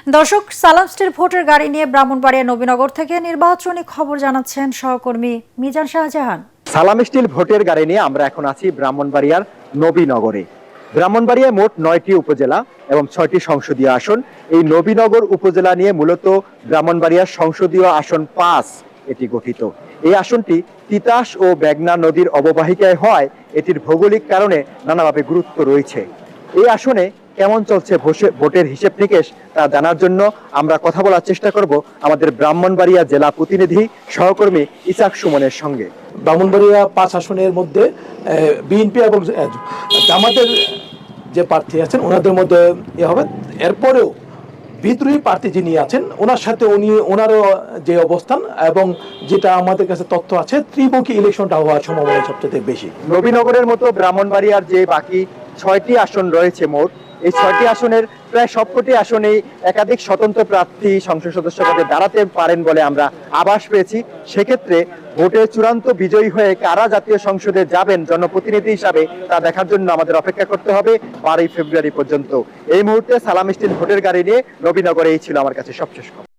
দর্শক, সালাম স্টিল ভোটের গাড়ি নিয়ে ব্রাহ্মণবাড়িয়া নবীনগর থেকে নির্বাচনী খবর জানাচ্ছেন সহকর্মী মিজান শাহজাহান। সালাম স্টিল ভোটের গাড়ি নিয়ে আমরা এখন আছি ব্রাহ্মণবাড়িয়ার নবীনগরে। ব্রাহ্মণবাড়িয়ায় মোট 9টি উপজেলা এবং 6টি সংসদীয় আসন। এই নবীনগর উপজেলা নিয়ে মূলত ব্রাহ্মণবাড়িয়ার সংসদীয় আসন 5 এটি গঠিত। এই আসনটি তিতাস ও মেঘনা নদীর অববাহিকায় হয় এটির ভৌগোলিক কারণে নানাভাবে গুরুত্ব রয়েছে। এই আসনে কেমন চলছে ভোটের হিসেব নিকেশ তা জানার জন্য আমরা কথা বলার চেষ্টা করব আমাদের ব্রাহ্মণবাড়িয়া জেলা প্রতিনিধি সহকর্মী ইসাক সুমনের সঙ্গে। ব্রাহ্মণবাড়িয়া 5 আসনের মধ্যে বিএনপি এবং জামাতের যে প্রার্থী আছেন ওনাদের মধ্যে হবে। এরপরেও বিদ্রোহী প্রার্থী যিনি আছেন ওনার সাথে ওনারও যে অবস্থান এবং যেটা আমাদের কাছে তথ্য আছে, ত্রিমুখী ইলেকশনটা হওয়ার সম্ভাবনা সবচেয়ে বেশি। নবীনগরের মতো ব্রাহ্মণবাড়িয়ার যে বাকি 6টি আসন রয়েছে মোট, এই 6টি আসনের প্রায় সবকটি আসনেই একাধিক স্বতন্ত্র প্রার্থী সংসদ সদস্য পদে দাঁড়াতে পারেন বলে আমরা আভাস পেয়েছি। সেক্ষেত্রে ভোটে চূড়ান্ত বিজয়ী হয়ে কারা জাতীয় সংসদে যাবেন জনপ্রতিনিধি হিসাবে তা দেখার জন্য আমাদের অপেক্ষা করতে হবে 12 ফেব্রুয়ারি পর্যন্ত। এই মুহূর্তে সালাম স্টিল ভোটের গাড়ি নিয়ে নবীনগরে এই ছিল আমার কাছে সবশেষ খবর।